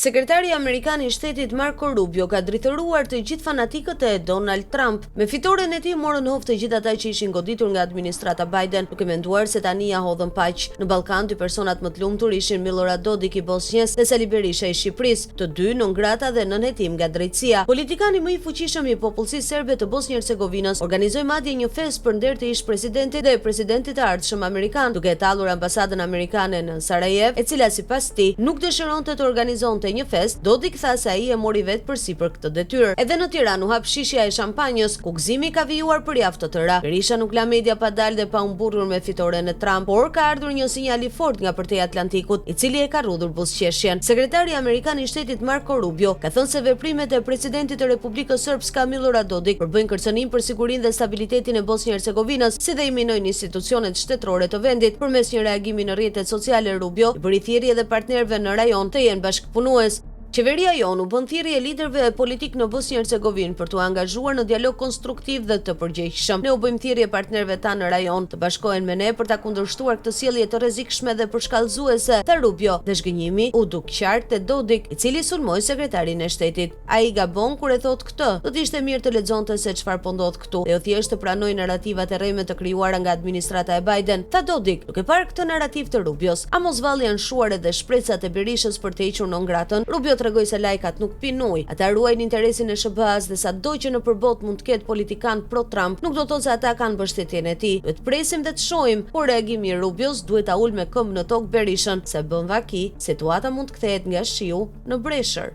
Sekretari Amerikan I Shtetit Marco Rubio ka drejtoruar të gjithë fanatikët e Donald Trump. Me fitoren e tij morën hovë të gjithë ata që ishin goditur nga administrata Biden, duke menduar se tani ja hodhën paq. Në Ballkan, dy personat më të lumtur ishin Milorad Dodik I Bosnjës dhe Sali Berisha I Shqipërisë, të dy non grata dhe nën hetim nga drejtësia. Politikani më I fuqishëm I popullsisë serbe të Bosnjë-Hercegovinës organizoi madje një festë për nder të ish presidentit dhe presidentit të ardhshëm amerikan, duke tallur ambasadën amerikane në Sarajevo, e cila sipas tij nuk dëshironte të organizonte një fest. Dodik tha se ai e mori vetë përsipër këtë detyrë. Edhe në Tiranë u hap shishja e shampanjës, ku gëzimi ka vijuar për javë të tëra. Berisha nuk la media pa dalë dhe pa u mburrur me fitoren e Trump, por ka ardhur një sinjal I fortë nga përtej Atlantikut, I cili e ka rrudhur buzëqeshjen. Sekretari Amerikan I Shtetit Marco Rubio ka thënë se veprimet e presidentit të Republikës Srpska Milorad Dodik përbëjnë kërcënim për sigurinë dhe stabilitetin e Bosnjë-Hercegovinës, si dhe I minojnë institucionet shtetërore të vendit. Përmes një reagimi në rrjetet sociale, Rubio I bëri thirrje edhe partnerëve në rajon të jenë bashkëpunues. Qeveria jonë u bën thirrje liderëve politik në Bosnjë-Hercegovinë për t'u angazhuar në dialog konstruktiv dhe të përgjegjshëm. Ne u bëjmë thirrje partnerëve tanë në rajon të bashkohen me ne për ta kundërshtuar këtë sjellje të rrezikshme dhe përshkallëzuese, tha Rubio, dhe zhgënjimi u duk qartë te Dodik, I cili sulmoi sekretarin e shtetit. Ai gabon kur e thot këtë. Do të ishte mirë të lexonte se çfarë po ndodh këtu, dhe jo thjesht të pranoj narrativat e rreme të krijuara nga administrata e Biden, tha Dodik, duke parë këtë narrativ të Rubios. A mos valli janë shuar edhe shpresat e Berishës për të hequr non gratën? Rubio tregoi se lajkat nuk pin ujë, ata ruajnë interesin e SBA-s dhe sado që në përbot mund të ketë politikan pro-Trump, nuk do të thotë se ata kanë mbështetjen e tij. Duhet presim dhe të shohim, por reagimi I Rubios duhet ta ul me këmbë në tokë Berishën, se bën vaki, situata mund të kthehet nga shiu në breshër.